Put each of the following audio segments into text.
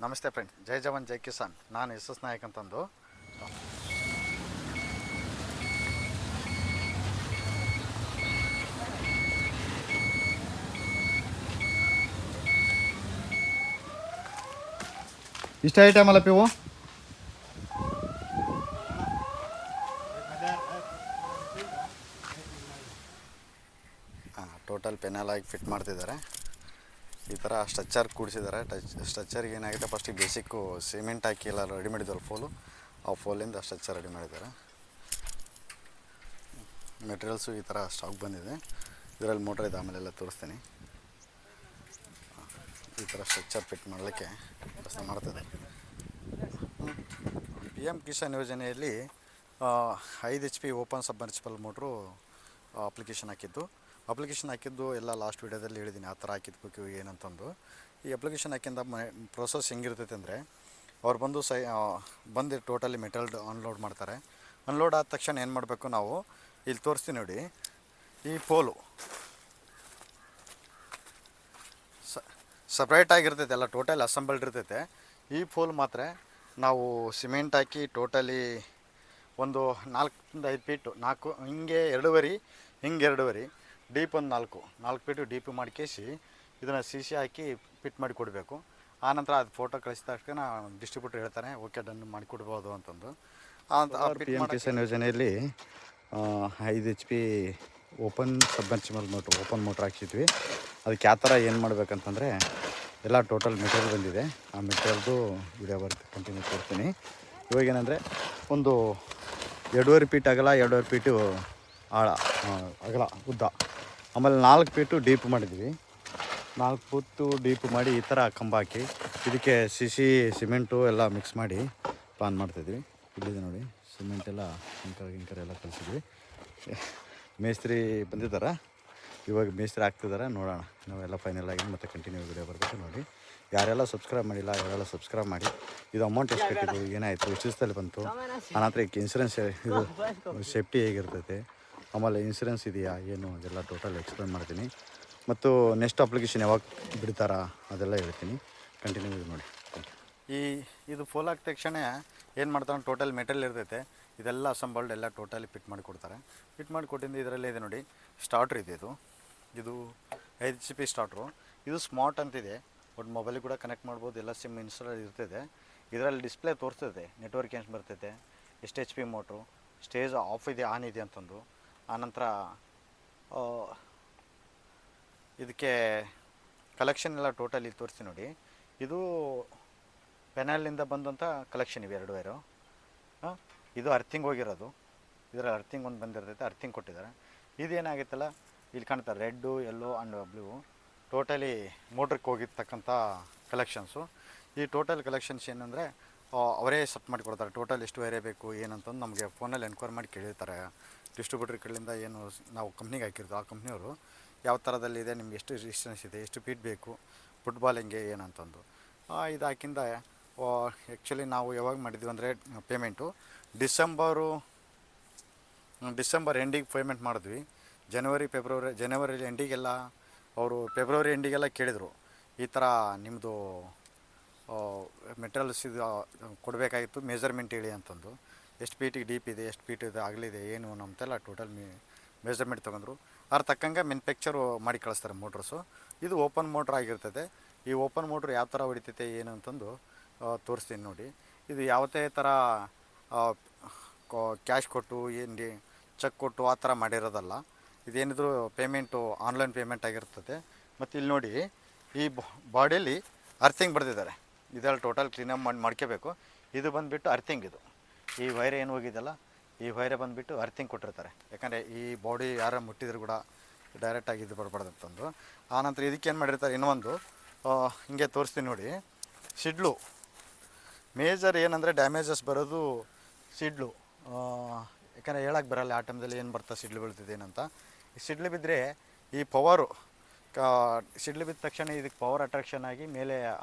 ನಮಸ್ತೆ ಫ್ರೆಂಡ್ಸ್, ಜೈ ಜವಾನ್ ಜೈ ಕಿಸಾನ್. ನಾನು ಎಸ್ ನಾಯಕ್ ಅಂತಂದು. ಇಷ್ಟ ಐಟಮ್ ಅಲ್ಲ ಪಿವು. ಟೋಟಲ್ ಪೆನಲ್ ಆಗಿ ಫಿಟ್ ಮಾಡ್ತಿದ್ದಾರೆ. ಈ ಥರ ಸ್ಟ್ರಕ್ಚರ್ ಕೂಡಿಸಿದ್ದಾರೆ. ಸ್ಟ್ರಕ್ಚರ್ಗೆ ಏನಾಗಿದೆ, ಫಸ್ಟಿಗೆ ಬೇಸಿಕ್ಕು ಸಿಮೆಂಟ್ ಹಾಕಿ ಎಲ್ಲ ರೆಡಿ ಮಾಡಿದ್ದಾರೆ ಫೋಲು. ಆ ಫೋಲಿಂದ ಸ್ಟ್ರಕ್ಚರ್ ರೆಡಿ ಮಾಡಿದ್ದಾರೆ. ಮೆಟೀರಿಯಲ್ಸು ಈ ಥರ ಸ್ಟಾಕ್ ಬಂದಿದೆ. ಇದರಲ್ಲಿ ಮೋಟ್ರ್ ಇದೆ, ಆಮೇಲೆಲ್ಲ ತೋರಿಸ್ತೀನಿ. ಈ ಥರ ಸ್ಟ್ರಕ್ಚರ್ ಫಿಟ್ ಮಾಡಲಿಕ್ಕೆ ಕೆಲಸ ಮಾಡ್ತದೆ. PM ಕಿಸಾನ್ ಯೋಜನೆಯಲ್ಲಿ 5 HP open submersible motor application ಹಾಕಿದ್ದು ಎಲ್ಲ ಲಾಸ್ಟ್ ವೀಡಿಯೋದಲ್ಲಿ ಹೇಳಿದ್ದೀನಿ. ಆ ಥರ ಹಾಕಿದ್ಬೇಕು ಏನಂತಂದು. ಈ ಅಪ್ಲಿಕೇಶನ್ ಹಾಕಿಂದ ಪ್ರೊಸೆಸ್ ಹೆಂಗಿರ್ತೈತೆ ಅಂದರೆ, ಅವ್ರು ಬಂದು ಟೋಟಲಿ ಮೆಟೀರಿಯಲ್ ಅನ್ಲೋಡ್ ಮಾಡ್ತಾರೆ. ಅನ್ಲೋಡ್ ಆದ ತಕ್ಷಣ ಏನು ಮಾಡಬೇಕು, ನಾವು ಇಲ್ಲಿ ತೋರಿಸ್ತೀನಿ ನೋಡಿ. ಈ ಪೋಲು ಸಪ್ರೇಟ್ ಆಗಿರ್ತೈತೆ, ಎಲ್ಲ ಟೋಟಲ್ ಅಸೆಂಬಲ್ಡ್ ಇರ್ತೈತೆ. ಈ ಪೋಲ್ ಮಾತ್ರ ನಾವು ಸಿಮೆಂಟ್ ಹಾಕಿ ಟೋಟಲಿ ಒಂದು 4-5 ಫೀಟು, 4 ಹಿಂಗೆ 2.5 ಹಿಂಗೆ 2.5 ಡೀಪ್, ಒಂದು 4 ಫೀಟು ಡೀಪ್ ಮಾಡಿಕೇಸಿ ಇದನ್ನು CC ಹಾಕಿ ಫಿಟ್ ಮಾಡಿ ಕೊಡಬೇಕು. ಆನಂತರ ಅದು ಫೋಟೋ ಕಳಿಸಿದ ತಕ್ಷಣ ಡಿಸ್ಟ್ರಿಬ್ಯೂಟರ್ ಹೇಳ್ತಾರೆ ಓಕೆ ಡನ್ ಮಾಡಿಕೊಡ್ಬೋದು ಅಂತಂದು. PM ಕಿಸಾನ್ ಯೋಜನೆಯಲ್ಲಿ 5 HP open submersible open motor ಹಾಕ್ಸಿದ್ವಿ. ಅದಕ್ಕೆ ಯಾವ ಥರ ಏನು ಮಾಡಬೇಕಂತಂದರೆ, ಎಲ್ಲ ಟೋಟಲ್ ಮೆಟೀರಿಯಲ್ ಬಂದಿದೆ. ಆ ಮೆಟೀರಿಯಲ್ದು ವಿಡಿಯೋ ಬರುತ್ತೆ, ಕಂಟಿನ್ಯೂ ಕೊಡ್ತೀನಿ. ಇವಾಗೇನೆಂದರೆ, ಒಂದು 2.5 ಫೀಟ್ ಅಗಲ, 2.5 ಫೀಟು ಆಳ ಅಗಲ ಉದ್ದ, ಆಮೇಲೆ 4 ಫೀಟು ಡೀಪ್ ಮಾಡಿದ್ವಿ. 4 ಫುಟ್ಟು ಡೀಪ್ ಮಾಡಿ ಈ ಥರ ಕಂಬ ಹಾಕಿ ಇದಕ್ಕೆ ಸಿಮೆಂಟು ಎಲ್ಲ ಮಿಕ್ಸ್ ಮಾಡಿ ಪ್ಲಾನ್ ಮಾಡ್ತಿದ್ವಿ. ಇಲ್ಲಿದೆ ನೋಡಿ, ಸಿಮೆಂಟ್ ಎಲ್ಲ ಗಿಂಕರ್ ಎಲ್ಲ ಕಲಿಸಿದ್ವಿ. ಮೇಸ್ತ್ರಿ ಬಂದಿದ್ದಾರೆ, ಇವಾಗ ಮೇಸ್ತ್ರಿ ಆಗ್ತಿದ್ದಾರೆ. ನೋಡೋಣ, ನಾವೆಲ್ಲ ಫೈನಲ್ ಆಗಿ ಮತ್ತೆ ಕಂಟಿನ್ಯೂ ವಿಡಿಯೋ ಬರಬೇಕು ನೋಡಿ. ಯಾರೆಲ್ಲ ಸಬ್ಸ್ಕ್ರೈಬ್ ಮಾಡಿಲ್ಲ ಅವರೆಲ್ಲ ಸಬ್ಸ್ಕ್ರೈಬ್ ಮಾಡಿ. ಇದು ಅಮೌಂಟ್ ಎಷ್ಟು ಕಟ್ಟಿದ್ದು, ಏನಾಯಿತು, ಎಷ್ಟು ದಿವಸದಲ್ಲಿ ಬಂತು, ಆನಂತರ ಈಗ ಇನ್ಸೂರೆನ್ಸ್ ಇದು ಸೇಫ್ಟಿ ಹೇಗಿರ್ತೈತೆ, ಆಮೇಲೆ ಇನ್ಸೂರೆನ್ಸ್ ಇದೆಯಾ ಏನು, ಅದೆಲ್ಲ ಟೋಟಲ್ ಎಕ್ಸ್ಪ್ಲೇನ್ ಮಾಡ್ತೀನಿ. ಮತ್ತು ನೆಕ್ಸ್ಟ್ ಅಪ್ಲಿಕೇಶನ್ ಯಾವಾಗ ಬಿಡ್ತಾರಾ ಅದೆಲ್ಲ ಹೇಳ್ತೀನಿ. ಕಂಟಿನ್ಯೂ ಇದು ನೋಡಿ. ಇದು ಫೋಲ್ ಹಾಕಿದ ತಕ್ಷಣ ಏನು ಮಾಡ್ತಾರೆ, ಟೋಟಲ್ ಮೆಟೀರಿಯಲ್ ಇರ್ತೈತೆ, ಇದೆಲ್ಲ ಅಸೆಂಬಲ್ಡ್ ಎಲ್ಲ ಟೋಟಲಿ ಫಿಟ್ ಮಾಡಿ ಕೊಡ್ತಾರೆ. ಫಿಟ್ ಮಾಡಿ ಕೊಟ್ಟಿದ್ದು ಇದರಲ್ಲೇ ಇದೆ ನೋಡಿ, ಸ್ಟಾರ್ಟ್ರ್ ಇದೆ. ಇದು 5 HP ಸ್ಟಾರ್ಟ್ರು. ಇದು ಸ್ಮಾರ್ಟ್ ಅಂತಿದೆ, ಬಟ್ ಮೊಬೈಲಿಗೆ ಕೂಡ ಕನೆಕ್ಟ್ ಮಾಡ್ಬೋದು, ಎಲ್ಲ ಸಿಮ್ ಇನ್ಸ್ಟಾಲ್ ಇರ್ತೈತೆ. ಇದರಲ್ಲಿ ಡಿಸ್ಪ್ಲೇ ತೋರಿಸ್ತೈತೆ, ನೆಟ್ವರ್ಕ್ ಏನು ಬರ್ತೈತೆ, ಎಷ್ಟು HP ಮೋಟ್ರು, ಸ್ಟೇಜ್ ಆಫ್ ಇದೆ ಆನ್ ಇದೆ ಅಂತಂದು. ಆನಂತರ ಇದಕ್ಕೆ ಕಲೆಕ್ಷನ್ ಎಲ್ಲ ಟೋಟಲಿ ತೋರಿಸ್ತೀನಿ ನೋಡಿ. ಇದು ಪೆನಲ್ನಿಂದ ಬಂದಂಥ ಕಲೆಕ್ಷನ್ ಇವೆ 2 ವೈರು. ಇದು ಅರ್ಥಿಂಗ್ ಹೋಗಿರೋದು, ಇದರಲ್ಲಿ ಅರ್ಥಿಂಗ್ ಒಂದು ಬಂದಿರ್ತೈತೆ, ಅರ್ಥಿಂಗ್ ಕೊಟ್ಟಿದ್ದಾರೆ. ಇದೇನಾಗಿತ್ತಲ್ಲ, ಇಲ್ಲಿ ಕಾಣ್ತಾರೆ red, yellow and blue, totally ಮೋಟ್ರಿಗೆ ಹೋಗಿರ್ತಕ್ಕಂಥ ಕಲೆಕ್ಷನ್ಸು. ಈ ಟೋಟಲ್ ಕಲೆಕ್ಷನ್ಸ್ ಏನಂದರೆ ಅವರೇ ಸೆಟ್ ಮಾಡಿಕೊಡ್ತಾರೆ. ಟೋಟಲ್ ಎಷ್ಟು ವೈರೇ ಬೇಕು ಏನಂತಂದು ನಮಗೆ ಫೋನಲ್ಲಿ ಎನ್ಕ್ವೈರಿ ಮಾಡಿ ಕೇಳಿರ್ತಾರೆ. ಡಿಸ್ಟ್ರಿಬ್ಯೂಟ್ರ್ ಕಡೆಯಿಂದ ಏನು ನಾವು ಕಂಪ್ನಿಗೆ ಹಾಕಿರ್ತೀವಿ, ಆ ಕಂಪ್ನಿಯವರು ಯಾವ ಥರದಲ್ಲಿದೆ, ನಿಮ್ಗೆ ಎಷ್ಟು ಡಿಸ್ಟೆನ್ಸ್ ಇದೆ, ಎಷ್ಟು ಫೀಟ್ ಬೇಕು, ಫುಟ್ಬಾಲ್ ಹೆಂಗೆ ಏನಂತಂದು. ಇದು ಹಾಕಿಂದ ಆ್ಯಕ್ಚುಲಿ ನಾವು ಯಾವಾಗ ಮಾಡಿದ್ವಿ ಅಂದರೆ, ಪೇಮೆಂಟು ಡಿಸೆಂಬರ್ ಎಂಡಿಗೆ ಪೇಮೆಂಟ್ ಮಾಡಿದ್ವಿ. ಜನವರಿ ಎಂಡಿಗೆಲ್ಲ ಅವರು ಫೆಬ್ರವರಿ ಎಂಡಿಗೆಲ್ಲ ಕೇಳಿದರು, ಈ ಥರ ನಿಮ್ಮದು ಮೆಟೀರಿಯಲ್ಸ್ ಇದು ಕೊಡಬೇಕಾಗಿತ್ತು, ಮೆಜರ್ಮೆಂಟ್ ಹೇಳಿ ಅಂತಂದು. ಎಷ್ಟು ಫೀಟಿಗೆ ಡೀಪ್ ಇದೆ, ಎಷ್ಟು ಫೀಟ್ ಇದೆ, ಆಗಲಿದೆ ಏನು ನಮ್ಮದೆಲ್ಲ ಟೋಟಲ್ ಮೆಜರ್ಮೆಂಟ್ ತೊಗೊಂಡ್ರು. ಅದ್ರ ತಕ್ಕಂಗೆ ಮ್ಯಾನುಫ್ಯಾಕ್ಚರು ಮಾಡಿ ಕಳಿಸ್ತಾರೆ ಮೋಟ್ರಸ್ಸು. ಇದು ಓಪನ್ ಮೋಟ್ರ್ ಆಗಿರ್ತದೆ. ಈ ಓಪನ್ ಮೋಟ್ರ್ ಯಾವ ಥರ ಹೊಡಿತೈತೆ ಏನು ಅಂತಂದು ತೋರಿಸ್ತೀನಿ ನೋಡಿ. ಇದು ಯಾವುದೇ ಥರ ಕ್ಯಾಶ್ ಕೊಟ್ಟು ಏನು ಚೆಕ್ ಕೊಟ್ಟು ಆ ಥರ ಮಾಡಿರೋದಲ್ಲ. ಇದೇನಿದ್ರು ಪೇಮೆಂಟು ಆನ್ಲೈನ್ ಪೇಮೆಂಟ್ ಆಗಿರ್ತದೆ. ಮತ್ತು ಇಲ್ಲಿ ನೋಡಿ, ಈ ಬಾಡಿಯಲ್ಲಿ ಅರ್ಥಿಂಗ್ ಬರೆದಿದ್ದಾರೆ. ಇದೆಲ್ಲ ಟೋಟಲ್ ಕ್ಲೀನಪ್ ಮಾಡ್ಕೋಬೇಕು. ಇದು ಬಂದುಬಿಟ್ಟು ಅರ್ಥಿಂಗ್. ಇದು ಈ ವೈರ್ ಏನು ಹೋಗಿದ್ದಲ್ಲ, ಈ ವೈರೇ ಬಂದುಬಿಟ್ಟು ಅರ್ಥಿಂಗ್ ಕೊಟ್ಟಿರ್ತಾರೆ. ಯಾಕಂದರೆ ಈ ಬಾಡಿ ಯಾರು ಮುಟ್ಟಿದ್ರು ಕೂಡ ಡೈರೆಕ್ಟಾಗಿ ಇದು ಬರಬಾರ್ದು ಅಂತಂದು. ಆನಂತರ ಇದಕ್ಕೇನು ಮಾಡಿರ್ತಾರೆ, ಇನ್ನೊಂದು ಹಿಂಗೆ ತೋರಿಸ್ತೀನಿ ನೋಡಿ. ಸಿಡ್ಲು ಮೇಜರ್ ಏನಂದರೆ ಡ್ಯಾಮೇಜಸ್ ಬರೋದು ಸಿಡ್ಲು. ಯಾಕಂದರೆ ಹೇಳಕ್ಕೆ ಬರಲ್ಲ ಆ ಟೈಮ್ದಲ್ಲಿ ಏನು ಬರ್ತಾ ಸಿಡ್ಲು ಬೀಳ್ತಿದೆ ಏನಂತ. ಈ ಸಿಡ್ಲು ಬಿದ್ದರೆ ಈ ಪವರು ಸಿಡ್ಲು ಬಿದ್ದ ತಕ್ಷಣ ಇದಕ್ಕೆ ಪವರ್ ಅಟ್ರಾಕ್ಷನ್ ಆಗಿ ಮೇಲೆ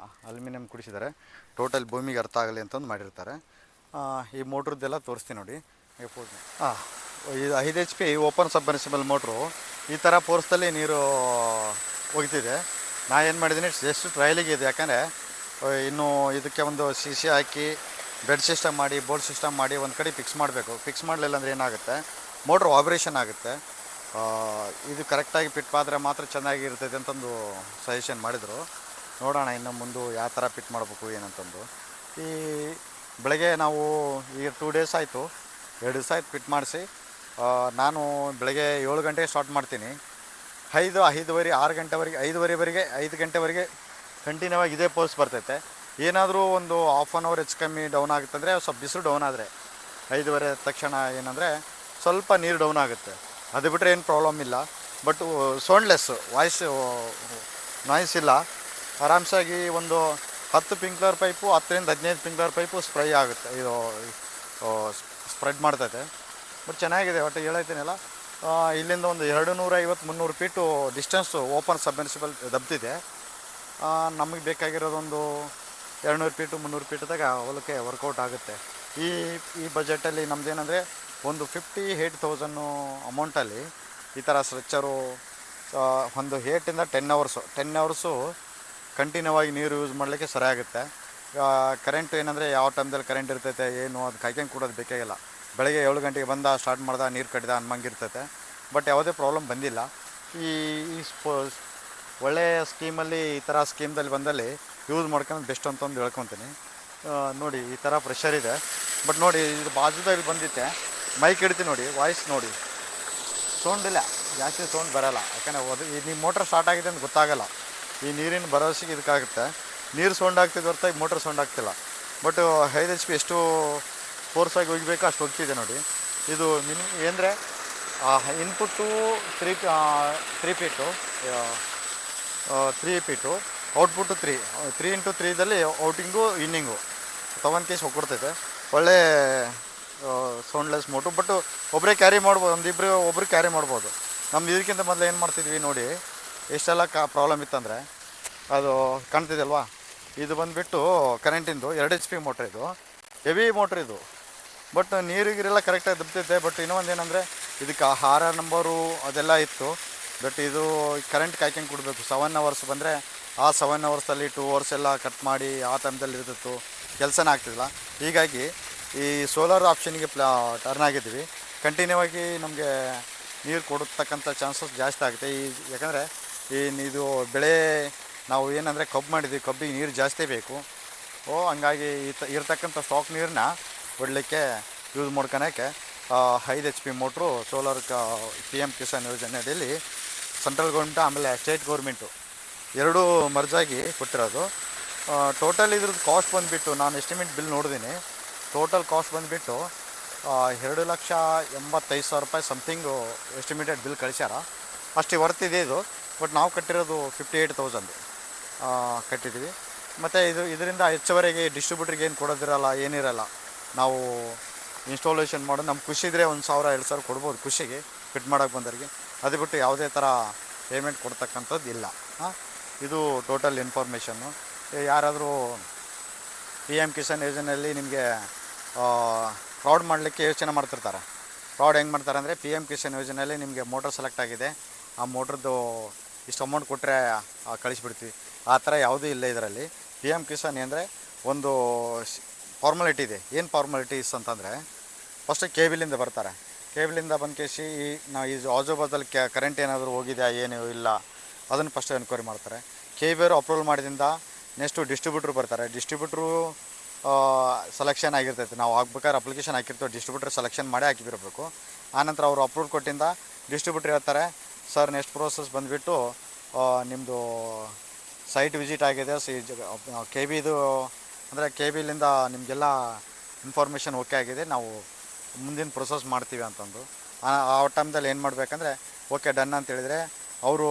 ಅಲ್ಯೂಮಿನಿಯಂ ಕುಡಿಸಿದ್ದಾರೆ, ಟೋಟಲ್ ಭೂಮಿಗೆ ಅರ್ಥ ಆಗಲಿ ಅಂತಂದು ಮಾಡಿರ್ತಾರೆ. ಈ ಮೋಟ್ರದ್ದೆಲ್ಲ ತೋರಿಸ್ತೀನಿ ನೋಡಿ. ಇದು 5 HP ಓಪನ್ ಸಬ್ಮರ್ಸಿಬಲ್ ಮೋಟ್ರು. ಈ ಥರ ಫೋರ್ಸ್ದಲ್ಲಿ ನೀರು ಹೋಗ್ತಿದೆ. ನಾ ಏನು ಮಾಡಿದ್ದೀನಿ, ಜಸ್ಟ್ ಟ್ರಯಲಿಗೆ ಇದೆ. ಯಾಕಂದರೆ ಇನ್ನು ಇದಕ್ಕೆ ಒಂದು ಸಿ ಸಿ ಹಾಕಿ ಬೆಡ್ ಸಿಸ್ಟಮ್ ಮಾಡಿ ಬೋಲ್ಟ್ ಸಿಸ್ಟಮ್ ಮಾಡಿ ಒಂದು ಕಡೆ ಫಿಕ್ಸ್ ಮಾಡಬೇಕು. ಫಿಕ್ಸ್ ಮಾಡಲಿಲ್ಲ ಅಂದರೆ ಏನಾಗುತ್ತೆ, ಮೋಟ್ರ್ ವಾಬ್ರೇಷನ್ ಆಗುತ್ತೆ. ಇದು ಕರೆಕ್ಟಾಗಿ ಫಿಟ್ ಆದರೆ ಮಾತ್ರ ಚೆನ್ನಾಗಿರ್ತೈತೆ ಅಂತಂದು ಸಜೆಷನ್ ಮಾಡಿದರು. ನೋಡೋಣ ಇನ್ನು ಮುಂದೆ ಯಾವ ಥರ ಫಿಟ್ ಮಾಡಬೇಕು ಏನಂತಂದು. ಈ ಬೆಳಗ್ಗೆ ನಾವು ಈಗ 2 ಡೇಸ್ ಆಯಿತು, 2 ದಿವಸ ಆಯ್ತು ಫಿಟ್ ಮಾಡಿಸಿ. ನಾನು ಬೆಳಗ್ಗೆ 7 ಗಂಟೆಗೆ ಸ್ಟಾರ್ಟ್ ಮಾಡ್ತೀನಿ. 5:30 6 ಗಂಟೆವರೆಗೆ 5 ಗಂಟೆವರೆಗೆ ಕಂಟಿನ್ಯೂ ಆಗಿ ಇದೇ ಪೋಲ್ಸ್ ಬರ್ತೈತೆ. ಏನಾದರೂ ಒಂದು ಹಾಫ್ ಆನ್ ಅವರ್ ಹೆಚ್ಚು ಕಮ್ಮಿ ಡೌನ್ ಆಗುತ್ತಂದರೆ ಸ್ವಲ್ಪ ಬಿಸಿಲು ಡೌನ್ ಆದರೆ 5:30 ತಕ್ಷಣ ಏನಂದರೆ ಸ್ವಲ್ಪ ನೀರು ಡೌನ್ ಆಗುತ್ತೆ. ಅದು ಬಿಟ್ಟರೆ ಏನು ಪ್ರಾಬ್ಲಮ್ ಇಲ್ಲ. ಬಟ್ ಸೌಂಡ್ಲೆಸ್ ನಾಯ್ಸ್ ಇಲ್ಲ. ಆರಾಮ್ಸಾಗಿ ಒಂದು 10 ಪಿಂಕ್ಲರ್ ಪೈಪು 10ರಿಂದ 15 ಪಿಂಕ್ಲರ್ ಪೈಪು ಸ್ಪ್ರೇ ಆಗುತ್ತೆ, ಇದು ಸ್ಪ್ರೆಡ್ ಮಾಡ್ತೈತೆ. ಬಟ್ ಚೆನ್ನಾಗಿದೆ. ಒಟ್ಟು ಹೇಳೈತೀನಲ್ಲ, ಇಲ್ಲಿಂದ ಒಂದು 250-300 ಫೀಟು ಡಿಸ್ಟೆನ್ಸು ಓಪನ್ ಸಬ್ಮೆರ್ಸಿಬಲ್ ದಬ್ತಿದೆ. ನಮಗೆ ಬೇಕಾಗಿರೋದೊಂದು 200 ಫೀಟು 300 ಫೀಟ್ದಾಗ ಹೊಲಕ್ಕೆ ವರ್ಕೌಟ್ ಆಗುತ್ತೆ. ಈ ಬಜೆಟಲ್ಲಿ ನಮ್ಮದೇನೆಂದರೆ ಒಂದು 58,000 ಅಮೌಂಟಲ್ಲಿ ಈ ಥರ ಸ್ಟ್ರೆಚ್ಚರು ಒಂದು 8ಇಂದ 10 ಅವರ್ಸು ಕಂಟಿನ್ಯೂ ಆಗಿ ನೀರು ಯೂಸ್ ಮಾಡಲಿಕ್ಕೆ ಸರಿಯಾಗುತ್ತೆ. ಕರೆಂಟ್ ಏನಂದರೆ ಯಾವ ಟೈಮ್ದಲ್ಲಿ ಕರೆಂಟ್ ಇರ್ತೈತೆ ಏನು ಅದು ಕಾಯ್ಕೊಂಡು ಕೊಡೋದು ಬೇಕಾಗಿಲ್ಲ. ಬೆಳಗ್ಗೆ 7 ಗಂಟೆಗೆ ಬಂದ ಸ್ಟಾರ್ಟ್ ಮಾಡ್ದೆ ನೀರು ಕಟ್ಟಿದ ಅನ್ನಂಗಿರ್ತೈತೆ. ಬಟ್ ಯಾವುದೇ ಪ್ರಾಬ್ಲಮ್ ಬಂದಿಲ್ಲ. ಈ ಒಳ್ಳೆಯ ಸ್ಕೀಮಲ್ಲಿ ಈ ಥರ ಸ್ಕೀಮ್ದಲ್ಲಿ ಬಂದಲ್ಲಿ ಯೂಸ್ ಮಾಡ್ಕೊಂಡು ಬೆಸ್ಟ್ ಅಂತಂದು ಹೇಳ್ಕೊತೀನಿ. ನೋಡಿ ಈ ಥರ ಪ್ರೆಷರ್ ಇದೆ. ಬಟ್ ನೋಡಿ ಇದು ಬಾಜುದಲ್ಲಿ ಬಂದಿತ್ತೆ, ಮೈಕ್ ಹಿಡ್ತೀನಿ ನೋಡಿ, ವಾಯ್ಸ್ ನೋಡಿ, ಸೌಂಡ್ ಇಲ್ಲ, ಜಾಸ್ತಿ ಸೌಂಡ್ ಬರೋಲ್ಲ. ಯಾಕಂದರೆ ನಿಮ್ಮ ಮೋಟ್ರ್ ಸ್ಟಾರ್ಟ್ ಆಗಿದೆ ಅಂತ ಗೊತ್ತಾಗಲ್ಲ. ಈ ನೀರಿನ ಭರವಸೆಗೆ ಇದಕ್ಕಾಗುತ್ತೆ. ನೀರು ಸೌಂಡ್ ಆಗ್ತಿದೆ ಹೊರತಾಗಿ ಮೋಟ್ರ್ ಸೌಂಡ್ ಆಗ್ತಿಲ್ಲ. ಬಟ್ 5 HP ಎಷ್ಟು ಫೋರ್ಸಾಗಿ ಹೋಗಬೇಕು ಅಷ್ಟು ಹೋಗ್ತಿದೆ ನೋಡಿ. ಇದು ಏನಂದರೆ input 3 feet 3 feet, output 3 into 3ದಲ್ಲಿ ಔಟಿಂಗು ಇನ್ನಿಂಗು ತಗೊಂಡು ಕೇಸ್ ಹೋಗ್ಕೊಡ್ತೈತೆ. ಒಳ್ಳೆ ಸೌಂಡ್ಲೆಸ್ ಮೋಟ್ರು. ಬಟ್ ಒಬ್ಬರೇ ಕ್ಯಾರಿ ಮಾಡ್ಬೋದು, ಒಬ್ಬರು ಕ್ಯಾರಿ ಮಾಡ್ಬೋದು. ನಮ್ದು ಇದಕ್ಕಿಂತ ಮೊದಲು ಏನು ಮಾಡ್ತಿದ್ವಿ ನೋಡಿ, ಎಷ್ಟೆಲ್ಲ ಪ್ರಾಬ್ಲಮ್ ಇತ್ತಂದರೆ, ಅದು ಕಾಣ್ತಿದೆಯಲ್ವಾ, ಇದು ಬಂದುಬಿಟ್ಟು ಕರೆಂಟಿಂದು 2 HP ಮೋಟ್ರ್, ಇದು ಹೆವಿ ಮೋಟ್ರ್ ಇದು. ಬಟ್ ನೀರಿಗಿರೆಲ್ಲ ಕರೆಕ್ಟಾಗಿ ದಬ್ತೈತೆ. ಬಟ್ ಇನ್ನೊಂದು ಏನಂದರೆ ಇದಕ್ಕೆ ಆಹಾರ ನಂಬರು ಅದೆಲ್ಲ ಇತ್ತು. ಬಟ್ ಇದು ಕರೆಂಟ್ ಕಾಯ್ಕೊಂಡು ಕೊಡಬೇಕು. 7 ಅವರ್ಸ್ ಬಂದರೆ ಆ 7 ಅವರ್ಸಲ್ಲಿ 2 ಅವರ್ಸ್ ಎಲ್ಲ ಕಟ್ ಮಾಡಿ ಆ ಟೈಮ್ದಲ್ಲಿ ಇರ್ತಿತ್ತು, ಕೆಲಸನೇ ಆಗ್ತಿಲ್ಲ. ಹೀಗಾಗಿ ಈ ಸೋಲಾರ್ ಆಪ್ಷನ್ಗೆ ಟರ್ನ್ ಆಗಿದ್ದೀವಿ. ಕಂಟಿನ್ಯೂ ಆಗಿ ನಮಗೆ ನೀರು ಕೊಡತಕ್ಕಂಥ ಚಾನ್ಸಸ್ ಜಾಸ್ತಿ ಆಗುತ್ತೆ. ಯಾಕಂದರೆ ಇದು ಬೆಳೆ ನಾವು ಏನಂದರೆ ಕಬ್ಬು ಮಾಡಿದ್ವಿ, ಕಬ್ಬಿಗೆ ನೀರು ಜಾಸ್ತಿ ಬೇಕು. ಹಂಗಾಗಿ ಇರ್ತಕ್ಕಂಥ ಸ್ಟಾಕ್ ನೀರನ್ನ ಹೊಡಲಿಕ್ಕೆ ಯೂಸ್ ಮಾಡ್ಕೊಳಕ್ಕೆ 5 HP motor solar PM Kisan ಯೋಜನೆ ಅಡಿಯಲ್ಲಿ ಸೆಂಟ್ರಲ್ ಗೌರ್ಮೆಂಟು ಆಮೇಲೆ ಸ್ಟೇಟ್ ಗೌರ್ಮೆಂಟು ಎರಡೂ ಮರ್ಜಾಗಿ ಕೊಟ್ಟಿರೋದು. ಟೋಟಲ್ ಇದ್ರದ್ದು ಕಾಸ್ಟ್ ಬಂದುಬಿಟ್ಟು ನಾನು ಎಸ್ಟಿಮೇಟ್ ಬಿಲ್ ನೋಡಿದ್ದೀನಿ. ಟೋಟಲ್ ಕಾಸ್ಟ್ ಬಂದುಬಿಟ್ಟು 2,85,000 ರೂಪಾಯಿ ಸಮಥಿಂಗು ಎಸ್ಟಿಮೇಟೆಡ್ ಬಿಲ್ ಕಳಿಸ್ಯಾರ. ಅಷ್ಟು ವರ್ತಿದೆ ಇದು. ಬಟ್ ನಾವು ಕಟ್ಟಿರೋದು 58,000 ಕಟ್ಟಿದ್ದೀವಿ. ಮತ್ತು ಇದರಿಂದ ಹೆಚ್ಚುವರೆಗೆ ಡಿಸ್ಟ್ರಿಬ್ಯೂಟ್ರಿಗೆ ಏನು ಕೊಡೋದಿರಲ್ಲ, ಏನಿರಲ್ಲ. ನಾವು ಇನ್ಸ್ಟಾಲೇಷನ್ ಮಾಡೋದು ನಮ್ಮ ಖುಷಿ ಇದ್ದರೆ 1,000-2,000 ಕೊಡ್ಬೋದು ಖುಷಿಗೆ ಫಿಟ್ ಮಾಡೋಕ್ಕೆ ಬಂದವರಿಗೆ. ಅದು ಬಿಟ್ಟು ಯಾವುದೇ ಥರ ಪೇಮೆಂಟ್ ಕೊಡ್ತಕ್ಕಂಥದ್ದು ಇಲ್ಲ. ಇದು ಟೋಟಲ್ ಇನ್ಫಾರ್ಮೇಷನ್ನು. ಯಾರಾದರೂ PM ಕಿಸಾನ್ ಯೋಜನೆಯಲ್ಲಿ ನಿಮಗೆ ಫ್ರಾಡ್ ಮಾಡಲಿಕ್ಕೆ ಯೋಚನೆ ಮಾಡ್ತಿರ್ತಾರೆ. ಫ್ರಾಡ್ ಹೆಂಗೆ ಮಾಡ್ತಾರೆ ಅಂದರೆ, PM ಕಿಸಾನ್ ಯೋಜನೆಯಲ್ಲಿ ನಿಮಗೆ ಮೋಟ್ರ್ ಸೆಲೆಕ್ಟ್ ಆಗಿದೆ, ಆ ಮೋಟ್ರದ್ದು ಇಷ್ಟು ಅಮೌಂಟ್ ಕೊಟ್ಟರೆ ಕಳಿಸ್ಬಿಡ್ತೀವಿ. ಆ ಥರ ಯಾವುದೂ ಇಲ್ಲ ಇದರಲ್ಲಿ. PM ಕಿಸಾನ್ ಅಂದರೆ ಒಂದು ಫಾರ್ಮಾಲಿಟಿ ಇದೆ. ಏನು ಫಾರ್ಮಾಲಿಟೀಸ್ ಅಂತಂದರೆ, ಫಸ್ಟು ಕೇಬಿಲಿಂದ ಬರ್ತಾರೆ. ಕೇಬಿಲಿಂದ ಬಂದು ಕೇಸಿ ನಾವು ಈ ಆಜುಬಾಜಲ್ಲಿ ಕರೆಂಟ್ ಏನಾದರೂ ಹೋಗಿದೆಯಾ ಏನು ಇಲ್ಲ ಅದನ್ನು ಫಸ್ಟ್ ಎನ್ಕ್ವೈರಿ ಮಾಡ್ತಾರೆ. KBR ಅಪ್ರೂವಲ್ ಮಾಡಿದಿಂದ ನೆಕ್ಸ್ಟು ಡಿಸ್ಟ್ರಿಬ್ಯೂಟ್ರು ಬರ್ತಾರೆ. ಡಿಸ್ಟ್ರಿಬ್ಯೂಟ್ರು ಸೆಲೆಕ್ಷನ್ ಆಗಿರ್ತೈತೆ. ನಾವು ಹಾಕ್ಬೇಕಾದ್ರೆ ಅಪ್ಲಿಕೇಶನ್ ಹಾಕಿರ್ತೀವಿ, ಡಿಸ್ಟ್ರಿಬ್ಯೂಟ್ರ್ ಸೆಲೆಕ್ಷನ್ ಮಾಡೇ ಹಾಕಿಬಿರಬೇಕು. ಆನಂತರ ಅವರು ಅಪ್ರೂವಲ್ ಕೊಟ್ಟಿಂದ ಡಿಸ್ಟ್ರಿಬ್ಯೂಟ್ರ್ ಹೇಳ್ತಾರೆ, ಸರ್ ನೆಕ್ಸ್ಟ್ ಪ್ರೋಸೆಸ್ ಬಂದುಬಿಟ್ಟು ನಿಮ್ಮದು ಸೈಟ್ ವಿಸಿಟ್ ಆಗಿದೆ, KBದು ಅಂದರೆ KBಲಿಂದ ನಿಮಗೆಲ್ಲ ಇನ್ಫಾರ್ಮೇಷನ್ ಓಕೆ ಆಗಿದೆ, ನಾವು ಮುಂದಿನ ಪ್ರೊಸೆಸ್ ಮಾಡ್ತೀವಿ ಅಂತಂದು. ಆ ಟೈಮ್ದಲ್ಲಿ ಏನು ಮಾಡಬೇಕಂದ್ರೆ, ಓಕೆ ಡನ್ ಅಂತ ಹೇಳಿದರೆ ಅವರು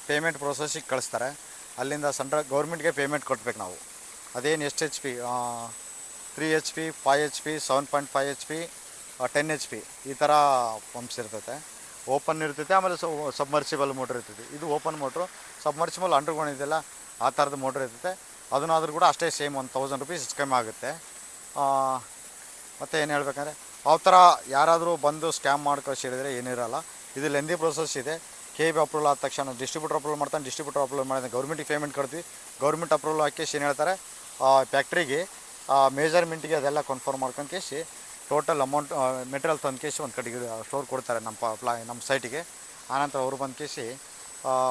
ಪೇಮೆಂಟ್ ಪ್ರೊಸೆಸ್ಸಿಗೆ ಕಳಿಸ್ತಾರೆ. ಅಲ್ಲಿಂದ ಸೆಂಟ್ರಲ್ ಗೌರ್ಮೆಂಟ್ಗೆ ಪೇಮೆಂಟ್ ಕೊಡ್ಬೇಕು ನಾವು. ಅದೇನು ಎಷ್ಟು HP 3 HP 5 HP 7.5 HP 10 HP ಈ ಥರ ಪಂಪ್ಸ್ ಇರ್ತೈತೆ. ಓಪನ್ ಇರ್ತೈತೆ, ಆಮೇಲೆ ಸಬ್ಮರ್ಸಿಬಲ್ ಮೋಟ್ರ್ ಇರ್ತೈತಿ. ಇದು ಓಪನ್ ಮೋಟ್ರು. ಸಬ್ಮರ್ಸಿಬಲ್ ಅಂಡರ್ಗ್ರೌಂಡ್ ಇದೆಯಲ್ಲ ಆ ಥರದ್ದು ಮೋಟ್ರ್ ಇರ್ತೈತೆ. ಅದನ್ನಾದರೂ ಕೂಡ ಅಷ್ಟೇ ಸೇಮ್ 1,000 ರೂಪೀಸ್ ಹೆಚ್ಚು ಕಮ್ಮಿ ಆಗುತ್ತೆ. ಮತ್ತು ಏನು ಹೇಳ್ಬೇಕಂದ್ರೆ, ಆ ಥರ ಯಾರಾದರೂ ಬಂದು ಸ್ಕ್ಯಾಮ್ ಮಾಡ್ಕೊಳ್ಸಿ ಹೇಳಿದರೆ ಏನಿರಲ್ಲ. ಇದು ಲೆಂದಿ ಪ್ರೊಸೆಸ್ ಇದೆ. KB ಅಪ್ರೂವಲ್ ಆದ ತಕ್ಷಣ ಡಿಸ್ಟ್ರಿಬ್ಯೂಟರ್ ಅಪ್ರೂವಲ್ ಮಾಡ್ತಾನೆ, ಡಿಸ್ಟ್ರಿಬ್ಯೂಟರ್ ಅಪ್ರೂವಲ್ ಮಾಡಿದ್ರೆ ಗೌರ್ಮೆಂಟಿಗೆ ಪೇಮೆಂಟ್ ಕೊಡ್ತೀವಿ. ಗೌರ್ಮೆಂಟ್ ಅಪ್ರೂವಲ್ ಹಾಕಿ ಏನು ಹೇಳ್ತಾರೆ, ಫ್ಯಾಕ್ಟ್ರಿಗೆ ಮೇಜರ್ಮೆಂಟಿಗೆ ಅದೆಲ್ಲ ಕನ್ಫರ್ಮ್ ಮಾಡ್ಕೊಂಡು ಕೇಸಿ ಟೋಟಲ್ ಅಮೌಂಟ್ ಮೆಟೀರಿಯಲ್ ತಂದು ಕೇಸಿ ಒಂದು ಕಡೆಗೆ ಸ್ಟೋರ್ ಕೊಡ್ತಾರೆ ನಮ್ಮ ಸೈಟಿಗೆ. ಆನಂತರ ಅವರು ಬಂದು ಕೇಸಿ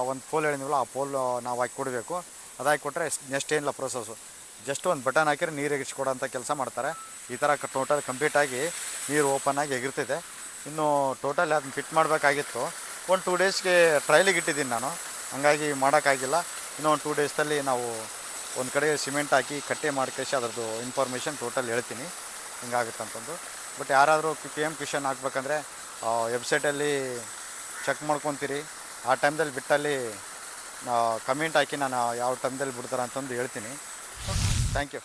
ಒಂದು ಪೋಲ್ ಹೇಳಿದ್ವಲ್ಲ ಆ ಪೋಲ್ ನಾವು ಹಾಕಿ ಕೊಡಬೇಕು. ಅದಾಗಿ ಕೊಟ್ಟರೆ ನೆಕ್ಸ್ಟ್ ಏನಿಲ್ಲ ಪ್ರೊಸೆಸ್ಸು, ಜಸ್ಟ್ ಒಂದು ಬಟನ್ ಹಾಕಿದ್ರೆ ನೀರು ಎಗಿಸ್ಕೊಡೋಂಥ ಕೆಲಸ ಮಾಡ್ತಾರೆ. ಈ ಥರ ಟೋಟಲ್ ಕಂಪ್ಲೀಟಾಗಿ ನೀರು ಓಪನ್ ಆಗಿ ಎಗಿರ್ತೈತೆ. ಇನ್ನು ಟೋಟಲ್ ಅದನ್ನ ಫಿಟ್ ಮಾಡಬೇಕಾಗಿತ್ತು. ಒಂದು 2 ಡೇಸ್ಗೆ ಟ್ರಯಲಿಗೆ ಇಟ್ಟಿದ್ದೀನಿ ನಾನು, ಹಂಗಾಗಿ ಮಾಡೋಕ್ಕಾಗಿಲ್ಲ. ಇನ್ನೂ ಒಂದು 2 ಡೇಸಲ್ಲಿ ನಾವು ಒಂದು ಕಡೆ ಸಿಮೆಂಟ್ ಹಾಕಿ ಕಟ್ಟೆ ಮಾಡ್ಕೇಸಿ ಅದರದ್ದು ಇನ್ಫಾರ್ಮೇಷನ್ ಟೋಟಲ್ ಹೇಳ್ತೀನಿ ಹಿಂಗಾಗುತ್ತೆ ಅಂತಂದು. ಬಟ್ ಯಾರಾದರೂ PM ಕಿಶನ್ ಹಾಕ್ಬೇಕಂದ್ರೆ ವೆಬ್ಸೈಟಲ್ಲಿ ಚೆಕ್ ಮಾಡ್ಕೊತೀರಿ. ಆ ಟೈಮ್ದಲ್ಲಿ ಬಿಟ್ಟಲ್ಲಿ ಕಮೆಂಟ್ ಹಾಕಿ ನಾನು ಯಾವ ಟೈಮ್ದಲ್ಲಿ ಬಿಡ್ತಾರೆ ಅಂತಂದು ಹೇಳ್ತೀನಿ. Thank you.